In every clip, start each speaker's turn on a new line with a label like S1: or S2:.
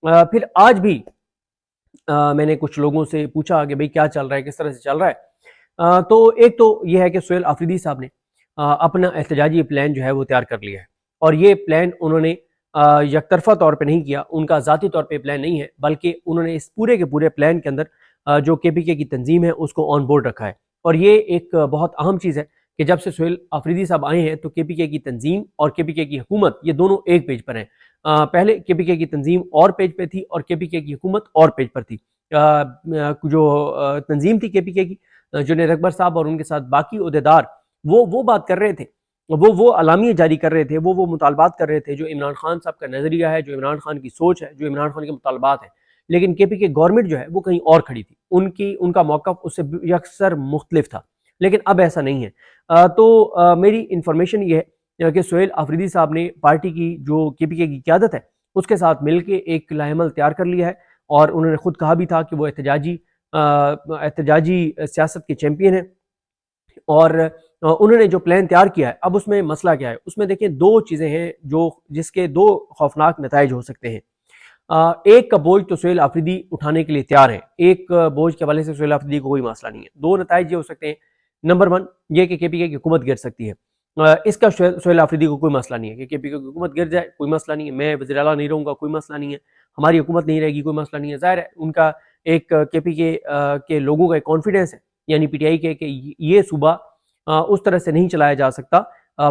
S1: پھر آج بھی میں نے کچھ لوگوں سے پوچھا کہ بھئی کیا چل رہا ہے، کس طرح سے چل رہا ہے، تو ایک تو یہ ہے کہ سہیل آفریدی صاحب نے اپنا احتجاجی پلان جو ہے وہ تیار کر لیا ہے، اور یہ پلان انہوں نے یک طرفہ طور پہ نہیں کیا، ان کا ذاتی طور پہ پلان نہیں ہے، بلکہ انہوں نے اس پورے کے پورے پلان کے اندر جو کے پی کے کی تنظیم ہے اس کو آن بورڈ رکھا ہے۔ اور یہ ایک بہت اہم چیز ہے کہ جب سے سہیل آفریدی صاحب آئے ہیں تو کے پی کے کی تنظیم اور کے پی کے کی حکومت یہ دونوں ایک پیج پر ہیں۔ پہلے کے پی کے کی تنظیم اور پیج پہ تھی اور کے پی کے کی حکومت اور پیج پر تھی۔ جو تنظیم تھی کے پی کے کی، جنید اکبر صاحب اور ان کے ساتھ باقی عہدیدار، وہ بات کر رہے تھے، وہ اعلامیہ جاری کر رہے تھے، وہ مطالبات کر رہے تھے جو عمران خان صاحب کا نظریہ ہے، جو عمران خان کی سوچ ہے، جو عمران خان کے مطالبات ہیں۔ لیکن کے پی کے گورنمنٹ جو ہے وہ کہیں اور کھڑی تھی، ان کا موقف اس سے یکسر مختلف تھا، لیکن اب ایسا نہیں ہے۔ تو میری انفارمیشن یہ ہے کہ سہیل آفریدی صاحب نے پارٹی کی جو کے پی کے کی قیادت ہے اس کے ساتھ مل کے ایک لائحہ عمل تیار کر لیا ہے، اور انہوں نے خود کہا بھی تھا کہ وہ احتجاجی سیاست کے چیمپئن ہیں۔ اور انہوں نے جو پلان تیار کیا ہے، اب اس میں مسئلہ کیا ہے؟ اس میں دیکھیں دو چیزیں ہیں جس کے دو خوفناک نتائج ہو سکتے ہیں۔ ایک کا بوجھ تو سہیل آفریدی اٹھانے کے لیے تیار ہے، ایک بوجھ کے حوالے سے سہیل آفریدی کو کوئی مسئلہ نہیں ہے۔ دو نتائج یہ ہو سکتے ہیں، نمبر 1 یہ کہ کے پی کے کی حکومت گر سکتی ہے۔ اس کا سہیل آفریدی کو کوئی مسئلہ نہیں ہے کہ کے پی کے کی حکومت گر جائے، کوئی مسئلہ نہیں ہے، میں وزیر اعلیٰ نہیں رہوں گا، کوئی مسئلہ نہیں ہے، ہماری حکومت نہیں رہے گی، کوئی مسئلہ نہیں ہے۔ ظاہر ہے ان کا ایک کے پی کے لوگوں کا ایک کانفیڈنس ہے، یعنی پی ٹی آئی کے، کہ یہ صوبہ اس طرح سے نہیں چلایا جا سکتا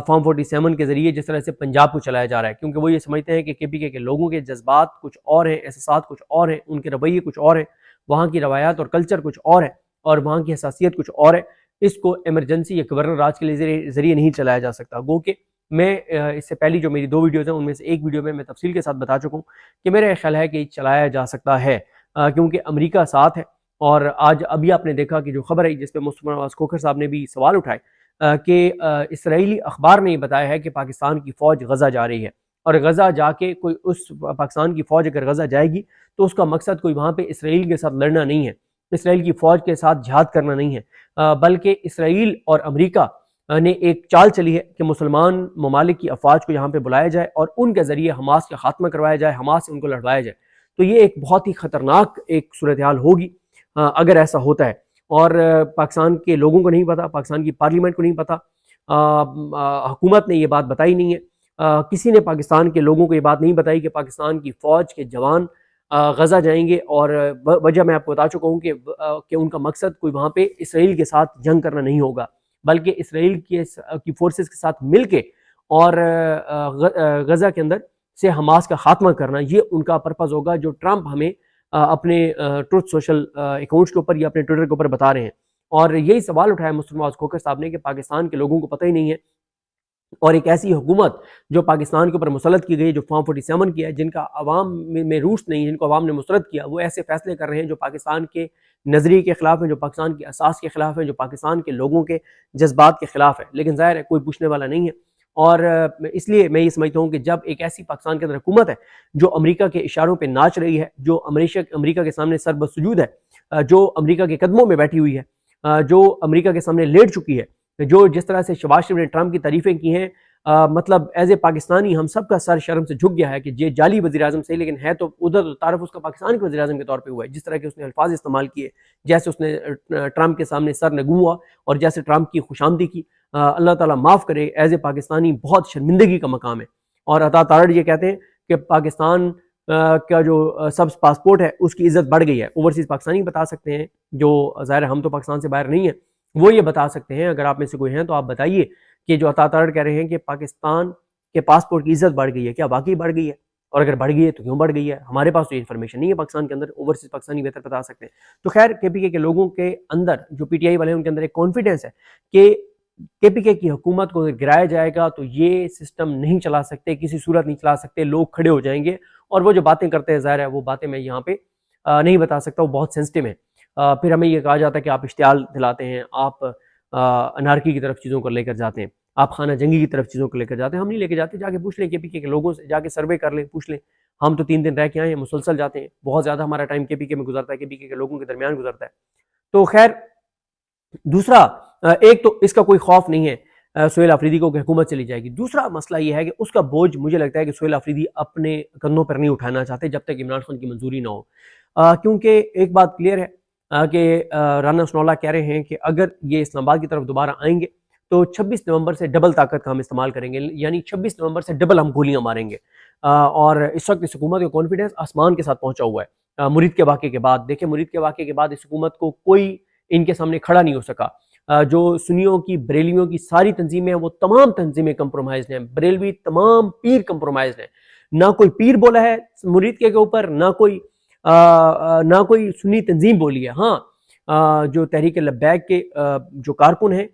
S1: فارم 47 کے ذریعے جس طرح سے پنجاب کو چلایا جا رہا ہے، کیونکہ وہ یہ سمجھتے ہیں کہ کے پی کے لوگوں کے جذبات کچھ اور ہیں، احساسات کچھ اور ہیں، ان کے رویے کچھ اور ہیں، وہاں کی روایات اور کلچر کچھ اور ہے، اور وہاں کی حساسیت کچھ اور ہے۔ اس کو ایمرجنسی یا گورنر راج کے ذریعے نہیں چلایا جا سکتا۔ گو کہ میں اس سے پہلی جو میری 2 ویڈیوز ہیں ان میں سے ایک ویڈیو میں تفصیل کے ساتھ بتا چکا ہوں کہ میرا خیال ہے کہ چلایا جا سکتا ہے، کیونکہ امریکہ ساتھ ہے۔ اور آج ابھی آپ نے دیکھا کہ جو خبر ہے جس پہ مصطفیٰ نواز کھوکھر صاحب نے بھی سوال اٹھائے کہ اسرائیلی اخبار نے یہ بتایا ہے کہ پاکستان کی فوج غزہ جا رہی ہے، اور غزہ جا کے کوئی اس پاکستان کی فوج اگر غزہ جائے گی تو اس کا مقصد کوئی وہاں پہ اسرائیل کے ساتھ لڑنا نہیں ہے، اسرائیل کی فوج کے ساتھ جہاد کرنا نہیں ہے، بلکہ اسرائیل اور امریکہ نے ایک چال چلی ہے کہ مسلمان ممالک کی افواج کو یہاں پہ بلایا جائے اور ان کے ذریعے حماس کا خاتمہ کروایا جائے، حماس سے ان کو لڑوایا جائے۔ تو یہ ایک بہت ہی خطرناک ایک صورتحال ہوگی اگر ایسا ہوتا ہے، اور پاکستان کے لوگوں کو نہیں پتا، پاکستان کی پارلیمنٹ کو نہیں پتا، حکومت نے یہ بات بتائی نہیں ہے، کسی نے پاکستان کے لوگوں کو یہ بات نہیں بتائی کہ پاکستان کی فوج کے جوان غزہ جائیں گے، اور وجہ میں آپ کو بتا چکا ہوں کہ ان کا مقصد کوئی وہاں پہ اسرائیل کے ساتھ جنگ کرنا نہیں ہوگا، بلکہ اسرائیل کی فورسز کے ساتھ مل کے اور غزہ کے اندر سے حماس کا خاتمہ کرنا، یہ ان کا پرپز ہوگا جو ٹرمپ ہمیں اپنے ٹروتھ سوشل اکاؤنٹس کے اوپر یا اپنے ٹویٹر کے اوپر بتا رہے ہیں۔ اور یہی سوال اٹھایا مصطفیٰ نواز کھوکھر صاحب نے کہ پاکستان کے لوگوں کو پتہ ہی نہیں ہے، اور ایک ایسی حکومت جو پاکستان کے اوپر مسلط کی گئی، جو فارم 47 کی ہے، جن کا عوام میں روش نہیں، جن کو عوام نے مسرت کیا، وہ ایسے فیصلے کر رہے ہیں جو پاکستان کے نظریے کے خلاف ہیں، جو پاکستان کے اساس کے خلاف ہیں، جو پاکستان کے لوگوں کے جذبات کے خلاف ہے۔ لیکن ظاہر ہے کوئی پوچھنے والا نہیں ہے، اور اس لیے میں یہ سمجھتا ہوں کہ جب ایک ایسی پاکستان کے اندر حکومت ہے جو امریکہ کے اشاروں پہ ناچ رہی ہے، جو امریکہ کے سامنے سر بسجود ہے، جو امریکہ کے قدموں میں بیٹھی ہوئی ہے، جو امریکہ کے سامنے لیٹ چکی ہے، جو جس طرح سے شہباز شریف نے ٹرمپ کی تعریفیں کی ہیں، مطلب ایز اے پاکستانی ہم سب کا سر شرم سے جھک گیا ہے کہ یہ جعلی وزیر اعظم صحیح، لیکن ہے تو ادھر تعارف اس کا پاکستان کے وزیر اعظم کے طور پہ ہوا ہے، جس طرح کے اس نے الفاظ استعمال کیے، جیسے اس نے ٹرمپ کے سامنے سر نگوں ہوا اور جیسے ٹرمپ کی خوش آمدی کی، اللہ تعالیٰ معاف کرے، ایز اے پاکستانی بہت شرمندگی کا مقام ہے۔ اور عطا تارڑ یہ کہتے ہیں کہ پاکستان کا جو سبز پاسپورٹ ہے اس کی عزت بڑھ گئی ہے۔ اوورسیز پاکستانی بتا سکتے ہیں، جو ظاہر ہم تو پاکستان سے باہر نہیں ہیں، وہ یہ بتا سکتے ہیں، اگر آپ میں سے کوئی ہیں تو آپ بتائیے کہ جو عطا تارڑ کہہ رہے ہیں کہ پاکستان کے پاسپورٹ کی عزت بڑھ گئی ہے، کیا واقعی بڑھ گئی ہے؟ اور اگر بڑھ گئی ہے تو کیوں بڑھ گئی ہے؟ ہمارے پاس تو یہ انفارمیشن نہیں ہے پاکستان کے اندر، اوورسیز پاکستانی بہتر بتا سکتے ہیں۔ تو خیر کے پی کے لوگوں کے اندر، جو پی ٹی آئی والے ہیں، ان کے اندر ایک کانفیڈنس ہے کہ کے پی کے کی حکومت کو اگر گرایا جائے گا تو یہ سسٹم نہیں چلا سکتے، کسی صورت نہیں چلا سکتے، لوگ کھڑے ہو جائیں گے، اور وہ جو باتیں کرتے ہیں ظاہر ہے وہ باتیں میں یہاں پہ نہیں بتا سکتا، وہ بہت سینسٹیو ہیں۔ پھر ہمیں یہ کہا جاتا ہے کہ آپ اشتعال دلاتے ہیں، آپ انارکی کی طرف چیزوں کو لے کر جاتے ہیں، آپ خانہ جنگی کی طرف چیزوں کو لے کر جاتے ہیں۔ ہم نہیں لے کے جاتے، جا کے پوچھ لیں کے پی کے لوگوں سے، جا کے سروے کر لیں، پوچھ لیں۔ ہم تو 3 دن رہ کے آئے ہیں، مسلسل جاتے ہیں، بہت زیادہ ہمارا ٹائم کے پی کے میں گزرتا ہے، کے پی کے لوگوں کے درمیان گزرتا ہے۔ تو خیر دوسرا، ایک تو اس کا کوئی خوف نہیں ہے سہیل آفریدی کو کہ حکومت چلی جائے گی۔ دوسرا مسئلہ یہ ہے کہ اس کا بوجھ مجھے لگتا ہے کہ سہیل آفریدی اپنے کندھوں پر نہیں اٹھانا چاہتے جب تک عمران خان کی منظوری نہ ہو، کیونکہ ایک بات کلیئر ہے کہ رانا سنولا کہہ رہے ہیں کہ اگر یہ اسلام آباد کی طرف دوبارہ آئیں گے تو 26 نومبر سے ڈبل طاقت کا ہم استعمال کریں گے، یعنی 26 نومبر سے ڈبل ہم گولیاں ماریں گے، اور اس وقت اس حکومت کا کانفیڈنس آسمان کے ساتھ پہنچا ہوا ہے۔ مرید کے واقعے کے بعد دیکھیں، مرید کے واقعے کے بعد اس حکومت کو کوئی ان کے سامنے کھڑا نہیں ہو سکا۔ جو سنیوں کی بریلیوں کی ساری تنظیمیں ہیں وہ تمام تنظیمیں کمپرومائزڈ ہیں، بریلوی تمام پیر کمپرومائزڈ ہیں، نہ کوئی پیر بولا ہے مرید کے اوپر، نہ کوئی سنی تنظیم بولی ہے۔ ہاں، جو تحریک لبیک کے جو کارکن ہیں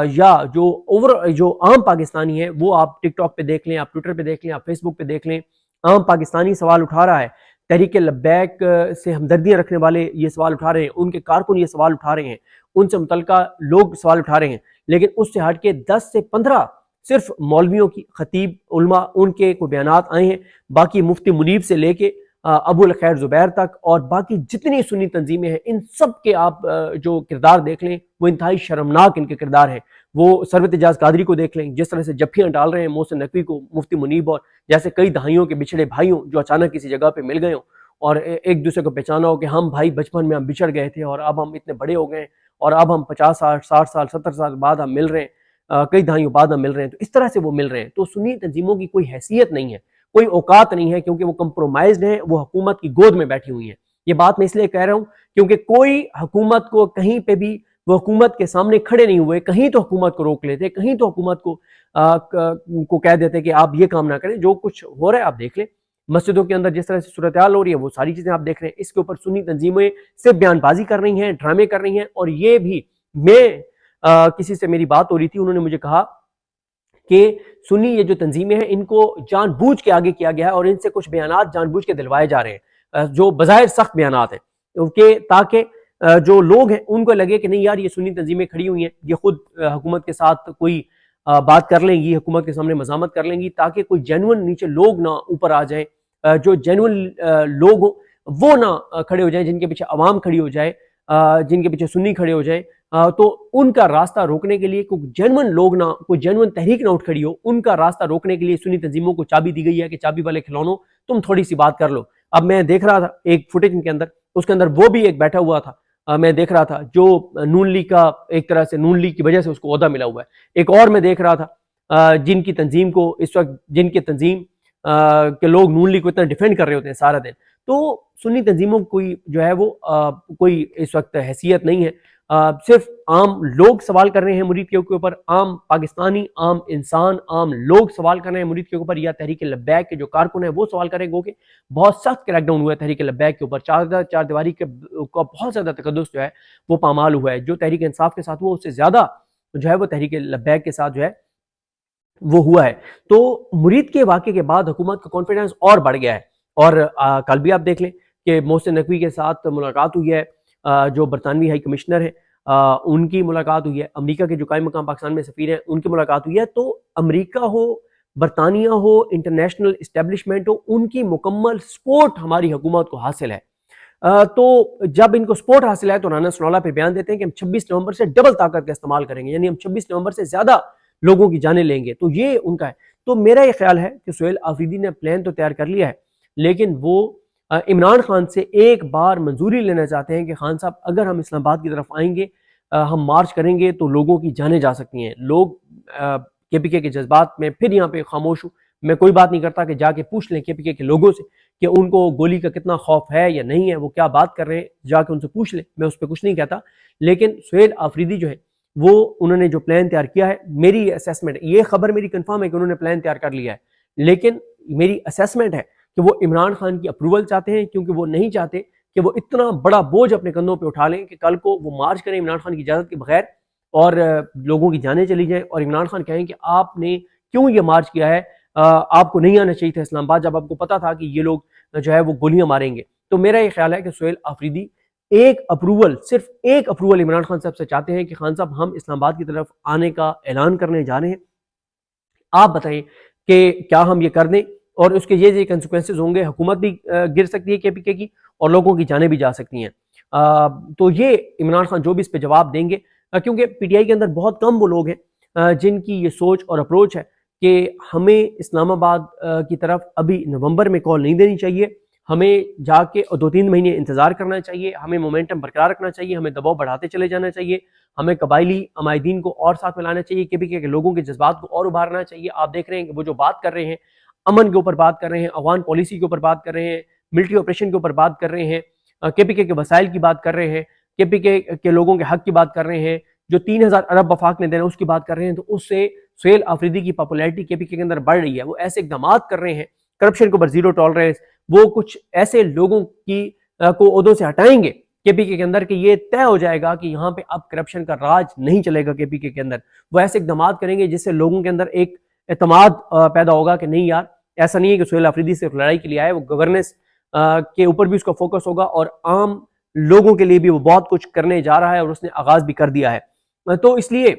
S1: یا جو عام پاکستانی ہیں، وہ آپ ٹک ٹاک پہ دیکھ لیں، آپ ٹویٹر پہ دیکھ لیں، آپ فیس بک پہ دیکھ لیں، عام پاکستانی سوال اٹھا رہا ہے، تحریک لبیک سے ہمدردیاں رکھنے والے یہ سوال اٹھا رہے ہیں، ان کے کارکن یہ سوال اٹھا رہے ہیں، ان سے متعلقہ لوگ سوال اٹھا رہے ہیں، لیکن اس سے ہٹ کے 10 سے 15 صرف مولویوں کی، خطیب، علماء، ان کے کوئی بیانات آئے ہیں، باقی مفتی منیب سے لے کے ابو الخیر زبیر تک اور باقی جتنی سنی تنظیمیں ہیں، ان سب کے آپ جو کردار دیکھ لیں وہ انتہائی شرمناک ان کے کردار ہیں۔ وہ ثروت اعجاز قادری کو دیکھ لیں، جس طرح سے جپھیاں ڈال رہے ہیں محسن نقوی کو، مفتی منیب اور جیسے کئی دہائیوں کے بچھڑے بھائیوں جو اچانک کسی جگہ پہ مل گئے ہوں اور ایک دوسرے کو پہچانا ہو کہ ہم بھائی بچپن میں ہم بچھڑ گئے تھے اور اب ہم اتنے بڑے ہو گئے ہیں اور اب ہم 50 سال 60 سال 70 سال بعد ہم مل رہے ہیں، کئی دہائیوں بعد ہم مل رہے ہیں، تو اس طرح سے وہ مل رہے ہیں۔ تو سنی تنظیموں کی کوئی حیثیت نہیں ہے، کوئی اوقات نہیں ہے، کیونکہ وہ کمپرومائزڈ ہیں، وہ حکومت کی گود میں بیٹھی ہوئی ہیں۔ یہ بات میں اس لیے کہہ رہا ہوں کیونکہ کوئی حکومت کو کہیں پہ بھی وہ حکومت کے سامنے کھڑے نہیں ہوئے، کہیں تو حکومت کو روک لیتے، کہیں تو حکومت کو کہہ دیتے کہ آپ یہ کام نہ کریں، جو کچھ ہو رہا ہے آپ دیکھ لیں، مسجدوں کے اندر جس طرح سے صورتحال ہو رہی ہے وہ ساری چیزیں آپ دیکھ رہے ہیں۔ اس کے اوپر سنی تنظیمیں صرف بیان بازی کر رہی ہیں، ڈرامے کر رہی ہیں، اور یہ بھی کسی سے میری بات ہو رہی تھی، انہوں نے مجھے کہا کہ سنی یہ جو تنظیمیں ہیں ان کو جان بوجھ کے آگے کیا گیا ہے اور ان سے کچھ بیانات جان بوجھ کے دلوائے جا رہے ہیں جو بظاہر سخت بیانات ہیں، کہ تاکہ جو لوگ ہیں ان کو لگے کہ نہیں یار یہ سنی تنظیمیں کھڑی ہوئی ہیں، یہ خود حکومت کے ساتھ کوئی بات کر لیں گی، حکومت کے سامنے مزاحمت کر لیں گی، تاکہ کوئی جینون نیچے لوگ نہ اوپر آ جائیں، جو جینون لوگ ہوں وہ نہ کھڑے ہو جائیں، جن کے پیچھے عوام کھڑی ہو جائے، جن کے پیچھے سنی کھڑے ہو جائیں، تو ان کا راستہ روکنے کے لیے کوئی جینون لوگ نہ، کوئی جینون تحریک نہ اٹھ کھڑی ہو، ان کا راستہ روکنے کے لیے سنی تنظیموں کو چابی دی گئی ہے کہ چابی والے کھلونوں تم تھوڑی سی بات کر لو۔ اب میں دیکھ رہا تھا ایک فوٹیج کے اندر، اس کے اندر وہ بھی ایک بیٹھا ہوا تھا، میں دیکھ رہا تھا جو نون لیگ کا ایک طرح سے نون لیگ کی وجہ سے اس کو عہدہ ملا ہوا ہے، ایک اور میں دیکھ رہا تھا جن کی تنظیم کو اس وقت، جن کی تنظیم کے لوگ نون لیگ کو اتنا ڈیفینڈ کر رہے ہوتے ہیں سارا دن، تو سنی تنظیموں کوئی جو ہے وہ کوئی اس وقت حیثیت نہیں ہے، صرف عام لوگ سوال کر رہے ہیں مرید کے اوپر، عام پاکستانی، عام انسان، عام لوگ سوال کر رہے ہیں مرید کے اوپر، یا تحریک لبیک کے جو کارکن ہیں وہ سوال کریں گے کہ بہت سخت کریک ڈاؤن ہوا ہے تحریک لبیک کے اوپر، چار دیواری کا بہت زیادہ تقدس جو ہے وہ پامال ہوا ہے، جو تحریک انصاف کے ساتھ ہوا اس سے زیادہ جو ہے وہ تحریک لبیک کے ساتھ جو ہے وہ ہوا ہے۔ تو مرید کے واقعے کے بعد حکومت کا کانفیڈنس اور بڑھ گیا ہے، اور کل بھی آپ دیکھ لیں کہ محسن نقوی کے ساتھ ملاقات ہوئی ہے، جو برطانوی ہائی کمشنر ہیں ان کی ملاقات ہوئی ہے، امریکہ کے جو قائم مقام پاکستان میں سفیر ہیں ان کی ملاقات ہوئی ہے، تو امریکہ ہو، برطانیہ ہو، انٹرنیشنل اسٹیبلشمنٹ ہو، ان کی مکمل سپورٹ ہماری حکومت کو حاصل ہے۔ تو جب ان کو سپورٹ حاصل ہے تو رانا سنولا پہ بیان دیتے ہیں کہ ہم 26 نومبر سے ڈبل طاقت کا استعمال کریں گے، یعنی ہم 26 نومبر سے زیادہ لوگوں کی جانیں لیں گے، تو یہ ان کا ہے۔ تو میرا یہ خیال ہے کہ سہیل آفریدی نے پلان تو تیار کر لیا ہے، لیکن وہ عمران خان سے ایک بار منظوری لینا چاہتے ہیں کہ خان صاحب اگر ہم اسلام آباد کی طرف آئیں گے، ہم مارچ کریں گے تو لوگوں کی جانیں جا سکتی ہیں۔ لوگ کے پی کے جذبات میں پھر یہاں پہ خاموش ہوں، میں کوئی بات نہیں کرتا کہ جا کے پوچھ لیں کے پی کے لوگوں سے کہ ان کو گولی کا کتنا خوف ہے یا نہیں ہے، وہ کیا بات کر رہے ہیں، جا کے ان سے پوچھ لیں، میں اس پہ کچھ نہیں کہتا۔ لیکن سہیل آفریدی جو ہے وہ انہوں نے جو پلان تیار کیا ہے، میری اسیسمنٹ، یہ خبر میری کنفرم ہے کہ انہوں نے پلان تیار کر لیا ہے، لیکن میری اسیسمنٹ ہے کہ وہ عمران خان کی اپروول چاہتے ہیں، کیونکہ وہ نہیں چاہتے کہ وہ اتنا بڑا بوجھ اپنے کندھوں پہ اٹھا لیں کہ کل کو وہ مارچ کریں عمران خان کی اجازت کے بغیر اور لوگوں کی جانیں چلی جائیں، اور عمران خان کہیں کہ آپ نے کیوں یہ مارچ کیا ہے، آپ کو نہیں آنا چاہیے تھا اسلام آباد جب آپ کو پتا تھا کہ یہ لوگ جو ہے وہ گولیاں ماریں گے۔ تو میرا یہ خیال ہے کہ سہیل آفریدی ایک اپروول، صرف ایک اپروول عمران خان صاحب سے چاہتے ہیں کہ خان صاحب ہم اسلام آباد کی طرف آنے کا اعلان کرنے جا رہے ہیں، آپ بتائیں کہ کیا ہم یہ کر دیں، اور اس کے یہ کنسیکوینسز ہوں گے، حکومت بھی گر سکتی ہے کے پی کے کی اور لوگوں کی جانیں بھی جا سکتی ہیں۔ تو یہ عمران خان جو بھی اس پہ جواب دیں گے، کیونکہ پی ٹی آئی کے اندر بہت کم وہ لوگ ہیں جن کی یہ سوچ اور اپروچ ہے کہ ہمیں اسلام آباد کی طرف ابھی نومبر میں کال نہیں دینی چاہیے، ہمیں جا کے 2-3 مہینے انتظار کرنا چاہیے، ہمیں مومنٹم برقرار رکھنا چاہیے، ہمیں دباؤ بڑھاتے چلے جانا چاہیے، ہمیں قبائلی عمائدین کو اور ساتھ ملانا چاہیے، کے پی کے لوگوں کے جذبات کو اور ابھارنا چاہیے۔ آپ دیکھ رہے ہیں کہ وہ جو بات کر رہے ہیں، امن کے اوپر بات کر رہے ہیں، افغان پالیسی کے اوپر بات کر رہے ہیں، ملٹری آپریشن کے اوپر بات کر رہے ہیں، کے پی کے وسائل کی بات کر رہے ہیں، کے پی کے لوگوں کے حق کی بات کر رہے ہیں، جو 3000 ارب وفاق نے دینا اس کی بات کر رہے ہیں، تو اس سے سہیل آفریدی کی پاپولیرٹی کے پی کے اندر بڑھ رہی ہے۔ وہ ایسے اقدامات کر رہے ہیں، کرپشن کے اوپر زیرو ٹالرنس، وہ کچھ ایسے لوگوں کی کو عہدوں سے ہٹائیں گے کے پی کے اندر کہ یہ طے ہو جائے گا کہ یہاں پہ اب کرپشن کا راج نہیں چلے گا کے پی کے اندر۔ وہ ایسے اقدامات کریں گے جس سے لوگوں کے اندر ایک اعتماد پیدا ہوگا کہ نہیں یار، ایسا نہیں ہے کہ سہیل آفریدی صرف لڑائی کے لیے آئے، وہ گورننس کے اوپر بھی اس کا فوکس ہوگا اور عام لوگوں کے لیے بھی وہ بہت کچھ کرنے جا رہا ہے اور اس نے آغاز بھی کر دیا ہے۔ تو اس لیے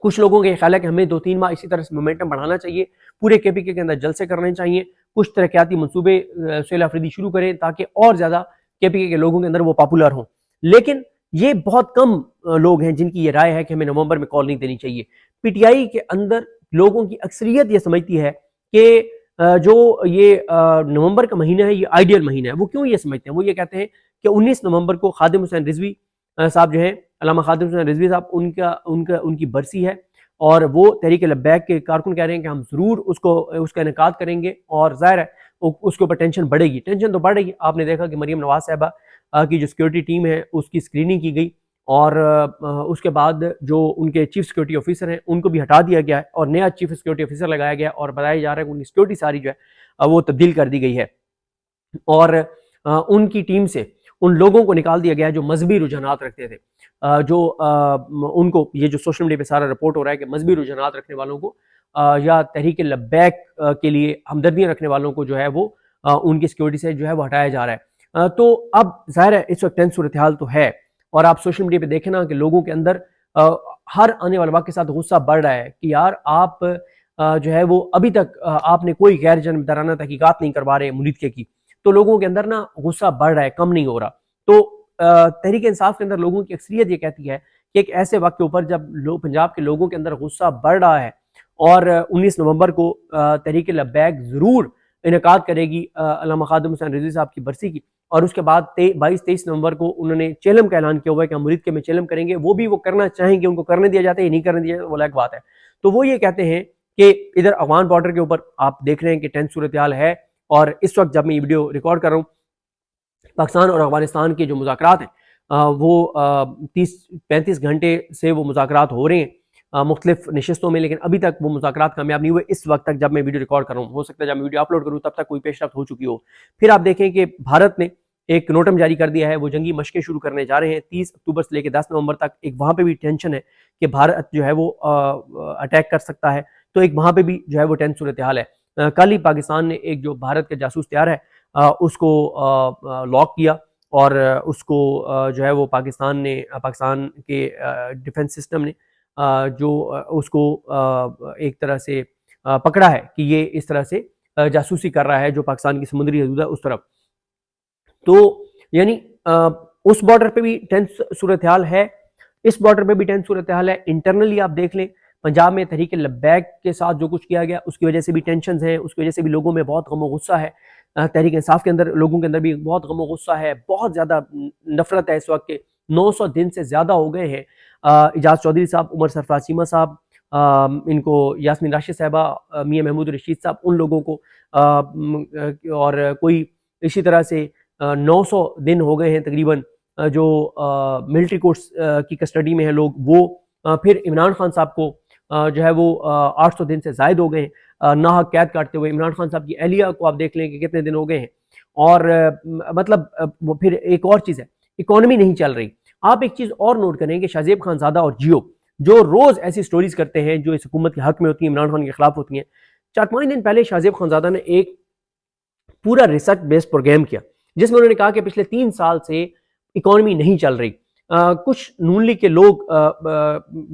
S1: کچھ لوگوں کا یہ خیال ہے کہ ہمیں 2-3 ماہ اسی طرح سے مومنٹم بڑھانا چاہیے، پورے کے پی کے اندر جلسے کرنے چاہیے، کچھ ترقیاتی منصوبے سہیل آفریدی شروع کریں تاکہ اور زیادہ کے پی کے لوگوں کے اندر وہ پاپولر ہوں۔ لیکن یہ بہت کم لوگ ہیں جن کی یہ رائے ہے کہ ہمیں نومبر میں کال نہیں دینی چاہیے۔ پی ٹی آئی کے اندر لوگوں کی اکثریت یہ سمجھتی ہے کہ جو یہ نومبر کا مہینہ ہے یہ آئیڈیل مہینہ ہے۔ وہ کیوں یہ سمجھتے ہیں؟ وہ یہ کہتے ہیں کہ 19 نومبر کو خادم حسین رضوی صاحب جو ہیں، علامہ خادم حسین رضوی صاحب، ان کی برسی ہے اور وہ تحریک لبیک کے کارکن کہہ رہے ہیں کہ ہم ضرور اس کا انعقاد کریں گے، اور ظاہر ہے اس کے اوپر ٹینشن بڑھے گی۔ ٹینشن تو بڑھ رہی ہے، آپ نے دیکھا کہ مریم نواز صاحبہ کی جو سیکیورٹی ٹیم ہے اس کی اسکریننگ کی گئی، اور اس کے بعد جو ان کے چیف سیکیورٹی آفیسر ہیں ان کو بھی ہٹا دیا گیا ہے اور نیا چیف سیکیورٹی آفیسر لگایا گیا ہے، اور بتایا جا رہا ہے کہ ان کی سیکیورٹی ساری جو ہے وہ تبدیل کر دی گئی ہے، اور ان کی ٹیم سے ان لوگوں کو نکال دیا گیا ہے جو مذہبی رجحانات رکھتے تھے، جو ان کو یہ جو سوشل میڈیا پہ سارا رپورٹ ہو رہا ہے کہ مذہبی رجحانات رکھنے والوں کو یا تحریک لبیک کے لیے ہمدردیاں رکھنے والوں کو جو ہے وہ ان کی سیکیورٹی سے جو ہے وہ ہٹایا جا رہا ہے۔ تو اب ظاہر ہے اس وقت ٹینس صورتحال تو ہے، اور آپ سوشل میڈیا پہ دیکھیں نا کہ لوگوں کے اندر ہر آنے والے وقت کے ساتھ غصہ بڑھ رہا ہے کہ یار آپ جو ہے وہ ابھی تک آپ نے کوئی غیر جانبدارانہ تحقیقات نہیں کروا رہے ملیتکے کی، تو لوگوں کے اندر نا غصہ بڑھ رہا ہے، کم نہیں ہو رہا۔ تو تحریک انصاف کے اندر لوگوں کی اکثریت یہ کہتی ہے کہ ایک ایسے وقت کے اوپر جب پنجاب کے لوگوں کے اندر غصہ بڑھ رہا ہے، اور 19 نومبر کو تحریک لبیک ضرور انعقاد کرے گی علامہ خادم حسین رضوی صاحب کی برسی کی، اور اس کے بعد 22-23 نومبر کو انہوں نے چیلم کا اعلان کیا ہوا ہے کہ ہم ملیتکے میں چیلم کریں گے، وہ بھی وہ کرنا چاہیں گے، ان کو کرنے دیا جاتا ہے یا نہیں کرنے دیا جاتا وہ الگ بات ہے۔ تو وہ یہ کہتے ہیں کہ ادھر افغان بارڈر کے اوپر آپ دیکھ رہے ہیں کہ ٹینس صورتحال ہے، اور اس وقت جب میں یہ ویڈیو ریکارڈ کر رہا ہوں پاکستان اور افغانستان کے جو مذاکرات ہیں وہ 30-35 گھنٹے سے وہ مذاکرات ہو رہے ہیں مختلف نشستوں میں، لیکن ابھی تک وہ مذاکرات کامیاب نہیں ہوئے اس وقت تک جب میں ویڈیو ریکارڈ کر رہا ہوں۔ ہو سکتا ہے جب میں ویڈیو اپلوڈ کروں تب تک کوئی پیش رفت ہو چکی ہو۔ پھر آپ دیکھیں کہ بھارت نے ایک نوٹم جاری کر دیا ہے، وہ جنگی مشقیں شروع کرنے جا رہے ہیں 30 اکتوبر سے لے کے 10 نومبر تک۔ ایک وہاں پہ بھی ٹینشن ہے کہ بھارت جو ہے وہ اٹیک کر سکتا ہے، تو ایک وہاں پہ بھی جو ہے وہ ٹینس صورتحال ہے۔ کل ہی پاکستان نے ایک جو بھارت کا جاسوس تیار ہے اس کو لاک کیا، اور اس کو جو ہے وہ پاکستان کے ڈیفنس سسٹم نے جو اس کو ایک طرح سے پکڑا ہے کہ یہ اس طرح سے جاسوسی کر رہا ہے جو پاکستان کی سمندری حدود ہے اس طرف۔ تو یعنی اس بارڈر پہ بھی ٹینس صورتحال ہے، اس بارڈر پہ بھی ٹینس صورتحال ہے۔ انٹرنلی آپ دیکھ لیں پنجاب میں تحریک لبیک کے ساتھ جو کچھ کیا گیا اس کی وجہ سے بھی ٹینشنز ہیں، اس کی وجہ سے بھی لوگوں میں بہت غم و غصہ ہے، تحریک انصاف کے اندر لوگوں کے اندر بھی بہت غم و غصہ ہے، بہت زیادہ نفرت ہے اس وقت کے 900 دن سے زیادہ ہو گئے ہیں۔ اعجاز چودھری صاحب، عمر سرفراز چیمہ صاحب، ان کو یاسمین راشد صاحبہ، میاں محمود رشید صاحب، ان لوگوں کو اور کوئی اسی طرح سے 900 دن ہو گئے ہیں تقریباً جو ملٹری کورٹس کی کسٹڈی میں ہیں لوگ، وہ پھر عمران خان صاحب کو جو ہے وہ 800 دن سے زائد ہو گئے ہیں ناحق قید کاٹتے ہوئے۔ عمران خان صاحب کی اہلیہ کو آپ دیکھ لیں کہ کتنے دن ہو گئے ہیں، اور مطلب پھر ایک اور چیز ہے، اکانومی نہیں چل رہی۔ آپ ایک چیز اور نوٹ کریں کہ شاہ زیب خان زادہ اور جیو جو روز ایسی سٹوریز کرتے ہیں جو اس حکومت کے حق میں ہوتی ہیں، عمران خان کے خلاف ہوتی ہیں، 4-5 دن پہلے شاہ زیب خان زادہ نے ایک پورا ریسرچ بیس پروگرام کیا جس میں انہوں نے کہا کہ پچھلے 3 سال سے اکانومی نہیں چل رہی۔ کچھ نون لیگ کے لوگ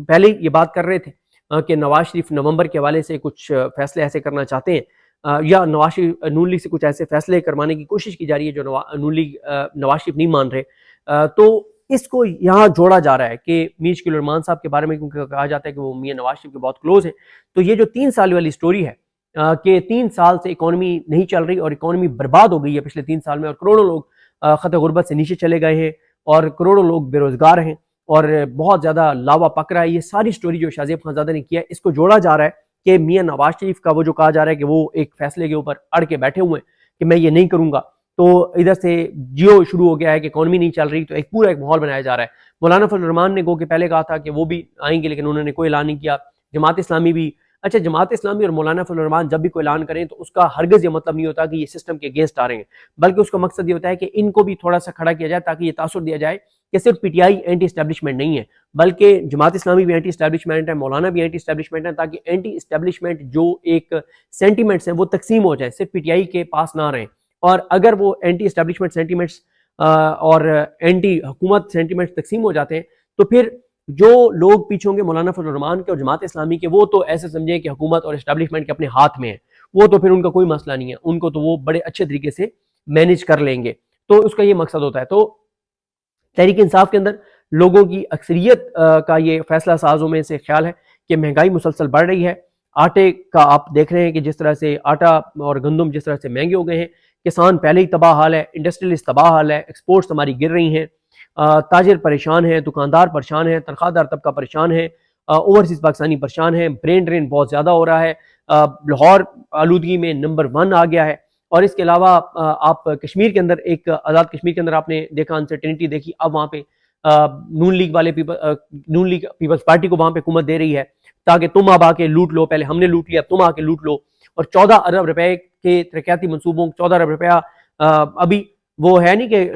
S1: پہلے یہ بات کر رہے تھے کہ نواز شریف نومبر کے حوالے سے کچھ فیصلے ایسے کرنا چاہتے ہیں، یا نون لیگ سے کچھ ایسے فیصلے کروانے کی کوشش کی جا رہی ہے جو نون لیگ نواز شریف نہیں مان رہے۔ تو اس کو یہاں جوڑا جا رہا ہے کہ میر شکیل الرحمان صاحب کے بارے میں کیونکہ کہا جاتا ہے کہ وہ میاں نواز شریف کے بہت کلوز ہیں، تو یہ جو 3 سال والی سٹوری ہے کہ 3 سال سے اکانومی نہیں چل رہی اور اکانومی برباد ہو گئی ہے پچھلے 3 سال میں، اور کروڑوں لوگ خط غربت سے نیچے چلے گئے ہیں اور کروڑوں لوگ بے روزگار ہیں اور بہت زیادہ لاوا پک رہا ہے، یہ ساری سٹوری جو شاہ زیب خانزادہ نے کیا ہے اس کو جوڑا جا رہا ہے کہ میاں نواز شریف کا وہ جو کہا جا رہا ہے کہ وہ ایک فیصلے کے اوپر اڑ کے بیٹھے ہوئے ہیں کہ میں یہ نہیں کروں گا، تو ادھر سے جیو شروع ہو گیا ہے کہ اکانومی نہیں چل رہی، تو ایک پورا ایک ماحول بنایا جا رہا ہے۔ مولانا فضل الرحمان نے کہ پہلے کہا تھا کہ وہ بھی آئیں گے لیکن انہوں نے کوئی اعلان نہیں کیا، جماعت اسلامی بھی، اچھا جماعت اسلامی اور مولانا فضل الرحمان جب بھی کوئی اعلان کریں تو اس کا ہرگز یہ مطلب نہیں ہوتا کہ یہ سسٹم کے اگینسٹ آ رہے ہیں، بلکہ اس کا مقصد یہ ہوتا ہے کہ ان کو بھی تھوڑا سا کھڑا کیا جائے تاکہ یہ تاثر دیا جائے کہ صرف PTI anti establishment نہیں ہے بلکہ جماعت اسلامی بھی اینٹی اسٹیبلشمنٹ ہے، مولانا بھی اینٹی اسٹیبلشمنٹ ہے، تاکہ اینٹی اسٹیبلشمنٹ جو ایک سینٹیمنٹس ہیں وہ تقسیم ہو جائیں، صرف پی ٹی آئی کے پاس نہ رہیں، اور اگر وہ اینٹی اسٹیبلشمنٹ سینٹیمنٹس اور اینٹی حکومت سینٹیمنٹس تقسیم ہو جاتے ہیں تو پھر جو لوگ پیچھے ہوں گے مولانا فضل الرحمان کے اور جماعت اسلامی کے، وہ تو ایسے سمجھیں کہ حکومت اور اسٹیبلشمنٹ کے اپنے ہاتھ میں ہے، وہ تو پھر ان کا کوئی مسئلہ نہیں ہے، ان کو تو وہ بڑے اچھے طریقے سے مینیج کر لیں گے، تو اس کا یہ مقصد ہوتا ہے۔ تو تحریک انصاف کے اندر لوگوں کی اکثریت کا یہ فیصلہ سازوں میں سے خیال ہے کہ مہنگائی مسلسل بڑھ رہی ہے، آٹے کا آپ دیکھ رہے ہیں کہ جس طرح سے آٹا اور گندم جس طرح سے مہنگے ہو گئے ہیں، کسان پہلے ہی تباہ حال ہے، انڈسٹریلسٹ تباہ حال ہے، ایکسپورٹس ہماری گر رہی ہیں، تاجر پریشان ہیں، دکاندار پریشان ہیں، تنخواہ دار طبقہ پریشان ہے، اوورسیز پاکستانی پریشان ہیں، برین ڈرین بہت زیادہ ہو رہا ہے، لاہور آلودگی میں نمبر 1 آ گیا ہے، اور اس کے علاوہ آپ کشمیر کے اندر ایک آزاد کشمیر کے اندر آپ نے دیکھا انسرٹینٹی دیکھی، اب وہاں پہ نون لیگ والے نون لیگ پیپلز پارٹی کو وہاں پہ حکومت دے رہی ہے تاکہ تم اب آ کے لوٹ لو، پہلے ہم نے لوٹ لیا تم آ کے لوٹ لو، اور 14 ارب روپے کے ترقیاتی منصوبوں 14 ارب روپیہ ابھی وہ ہے نہیں کہ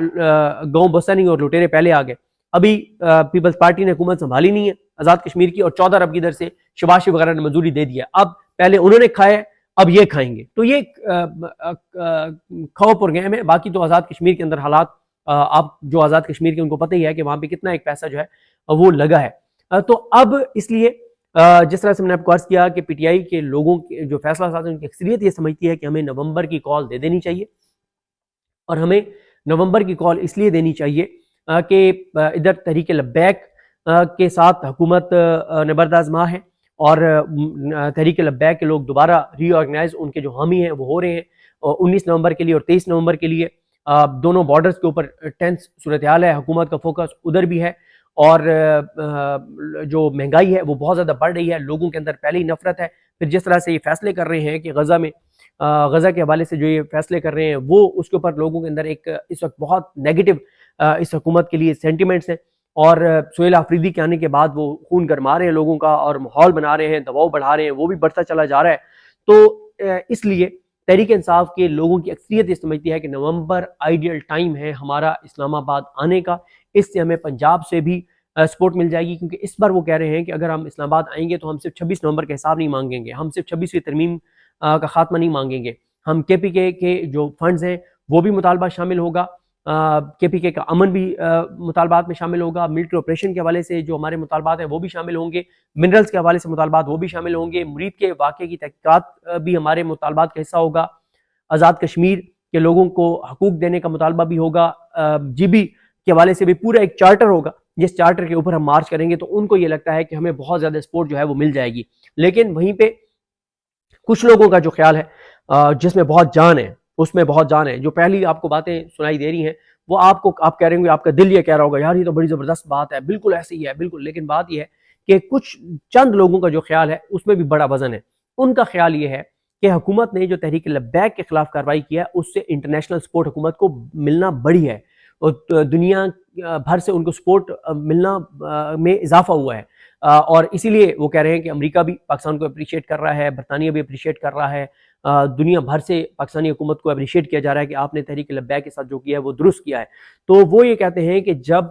S1: گاؤں بسا نہیں اور لٹیرے پہلے آ گئے، ابھی پیپلز پارٹی نے حکومت سنبھالی نہیں ہے آزاد کشمیر کی، اور 14 ارب کی ادھر سے شباز شریف وغیرہ نے منظوری دے دیا، اب پہلے انہوں نے کھائے اب یہ کھائیں گے، تو یہ کھو پر گیم ہے۔ باقی تو آزاد کشمیر کے اندر حالات آپ جو آزاد کشمیر کے ان کو پتہ ہی ہے کہ وہاں پہ کتنا ایک پیسہ جو ہے وہ لگا ہے، تو اب اس لیے جس طرح سے میں نے آپ کو عرض کیا کہ پی ٹی آئی کے لوگوں کے جو فیصلہ ساز ہیں ان کی اکثریت یہ سمجھتی ہے کہ ہمیں نومبر کی کال دے دینی چاہیے، اور ہمیں نومبر کی کال اس لیے دینی چاہیے کہ ادھر تحریک لبیک کے ساتھ حکومت نے بردازماں ہے، اور تحریک لبیک کے لوگ دوبارہ ری آرگنائز ان کے جو حامی ہیں وہ ہو رہے ہیں 19 نومبر کے لیے اور 23 نومبر کے لیے، دونوں بارڈرز کے اوپر ٹینس صورتحال ہے، حکومت کا فوکس ادھر بھی ہے، اور جو مہنگائی ہے وہ بہت زیادہ بڑھ رہی ہے، لوگوں کے اندر پہلے ہی نفرت ہے، پھر جس طرح سے یہ فیصلے کر رہے ہیں کہ غزہ کے حوالے سے جو یہ فیصلے کر رہے ہیں وہ اس کے اوپر لوگوں کے اندر ایک اس وقت بہت نیگیٹو اس حکومت کے لیے سینٹیمنٹس ہیں، اور سہیل آفریدی کے آنے کے بعد وہ خون گرما رہے ہیں لوگوں کا اور ماحول بنا رہے ہیں، دباؤ بڑھا رہے ہیں، وہ بھی بڑھتا چلا جا رہا ہے، تو اس لیے تحریک انصاف کے لوگوں کی اکثریت یہ سمجھتی ہے کہ نومبر آئیڈیل ٹائم ہے ہمارا اسلام آباد آنے کا، اس سے ہمیں پنجاب سے بھی سپورٹ مل جائے گی، کیونکہ اس بار وہ کہہ رہے ہیں کہ اگر ہم اسلام آباد آئیں گے تو ہم صرف 26 نومبر کا حساب نہیں مانگیں گے، ہم صرف 26ویں ترمیم کا خاتمہ نہیں مانگیں گے، ہم کے پی کے جو فنڈز ہیں وہ بھی مطالبہ شامل ہوگا، کے پی کے کا امن بھی مطالبات میں شامل ہوگا، ملٹری آپریشن کے حوالے سے جو ہمارے مطالبات ہیں وہ بھی شامل ہوں گے، منرلز کے حوالے سے مطالبات وہ بھی شامل ہوں گے، مرید کے واقعے کی تحقیقات بھی ہمارے مطالبات کا حصہ ہوگا، آزاد کشمیر کے لوگوں کو حقوق دینے کا مطالبہ بھی ہوگا، جی بی کے حوالے سے بھی پورا ایک چارٹر ہوگا جس چارٹر کے اوپر ہم مارچ کریں گے، تو ان کو یہ لگتا ہے کہ ہمیں بہت زیادہ سپورٹ جو ہے وہ مل جائے گی، لیکن وہیں پہ کچھ لوگوں کا جو خیال ہے جس میں بہت جان ہے، اس میں بہت جان ہے، جو پہلی آپ کو باتیں سنائی دے رہی ہیں وہ آپ کہہ رہے ہوں گے، آپ کا دل یہ کہہ رہا ہوگا یار یہ تو بڑی زبردست بات ہے، بالکل ایسے ہی ہے بالکل، لیکن بات یہ ہے کہ کچھ چند لوگوں کا جو خیال ہے اس میں بھی بڑا وزن ہے، ان کا خیال یہ ہے کہ حکومت نے جو تحریک لبیک کے خلاف کارروائی کیا ہے اس سے انٹرنیشنل سپورٹ حکومت کو ملنا بڑی ہے، اور دنیا بھر سے ان کو سپورٹ ملنا میں اضافہ ہوا ہے، اور اسی لیے وہ کہہ رہے ہیں کہ امریکہ بھی پاکستان کو اپریشیٹ کر رہا ہے، برطانیہ بھی اپریشیٹ کر رہا ہے، دنیا بھر سے پاکستانی حکومت کو اپریشیٹ کیا جا رہا ہے کہ آپ نے تحریک لبیک کے ساتھ جو کیا ہے وہ درست کیا ہے، تو وہ یہ کہتے ہیں کہ جب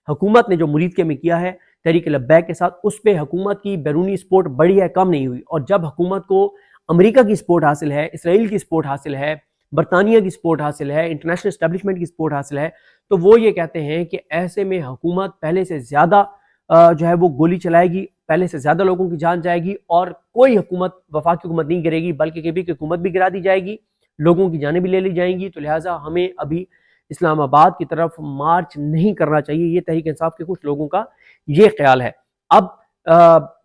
S1: حکومت نے جو مرید کے میں کیا ہے تحریک لبیک کے ساتھ اس پہ حکومت کی بیرونی سپورٹ بڑی ہے، کم نہیں ہوئی، اور جب حکومت کو امریکہ کی سپورٹ حاصل ہے، اسرائیل کی سپورٹ حاصل ہے، برطانیہ کی سپورٹ حاصل ہے، انٹرنیشنل اسٹیبلشمنٹ کی سپورٹ حاصل ہے، تو وہ یہ کہتے ہیں کہ ایسے میں حکومت پہلے سے زیادہ جو ہے وہ گولی چلائے گی، پہلے سے زیادہ لوگوں کی جان جائے گی، اور کوئی حکومت وفاقی حکومت نہیں گرے گی بلکہ کے پی کی حکومت بھی گرا دی جائے گی، لوگوں کی جانیں بھی لے لی جائیں گی، تو لہٰذا ہمیں ابھی اسلام آباد کی طرف مارچ نہیں کرنا چاہیے. یہ تحریک انصاف کے کچھ لوگوں کا یہ خیال ہے. اب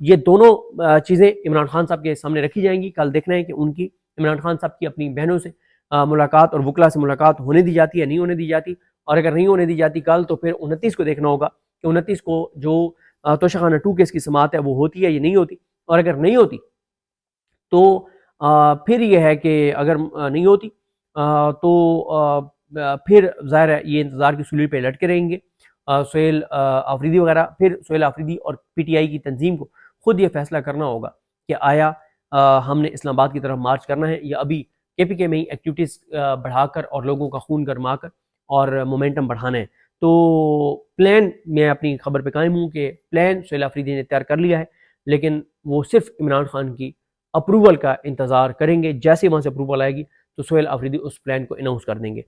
S1: یہ دونوں چیزیں عمران خان صاحب کے سامنے رکھی جائیں گی. کل دیکھنا ہے کہ ان کی عمران خان صاحب کی اپنی بہنوں سے ملاقات اور وکلا سے ملاقات ہونے دی جاتی ہے نہیں ہونے دی جاتی. اور اگر نہیں ہونے دی جاتی کل تو پھر 29 کو دیکھنا ہوگا کہ 29 کو جو توشہ خانہ 2 کیس کی سماعت ہے وہ ہوتی ہے یا نہیں ہوتی. اور اگر نہیں ہوتی تو پھر یہ ہے کہ اگر نہیں ہوتی تو پھر ظاہر ہے یہ انتظار کی سولی پہ لٹکے رہیں گے سہیل آفریدی وغیرہ. پھر سہیل آفریدی اور پی ٹی آئی کی تنظیم کو خود یہ فیصلہ کرنا ہوگا کہ آیا ہم نے اسلام آباد کی طرف مارچ کرنا ہے یا ابھی کے پی کے میں ہی ایکٹیویٹیز بڑھا کر اور لوگوں کا خون گرما کر اور مومنٹم بڑھانا ہے. تو پلان میں اپنی خبر پہ قائم ہوں کہ پلان سہیل آفریدی نے تیار کر لیا ہے, لیکن وہ صرف عمران خان کی اپروول کا انتظار کریں گے. جیسے وہاں سے اپروول آئے گی تو سہیل آفریدی اس پلان کو اناؤنس کر دیں گے.